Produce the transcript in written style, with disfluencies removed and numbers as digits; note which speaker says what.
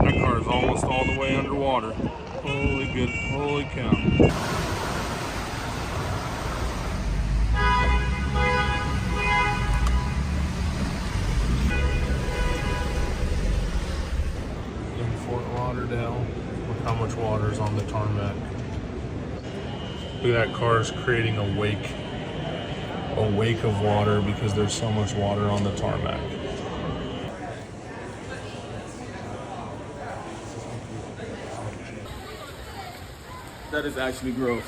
Speaker 1: That car is almost all the way underwater. Holy cow. In Fort Lauderdale, look how much water is on the tarmac. Look at that car is creating a wake of water because there's so much water on the tarmac.
Speaker 2: That is actually gross.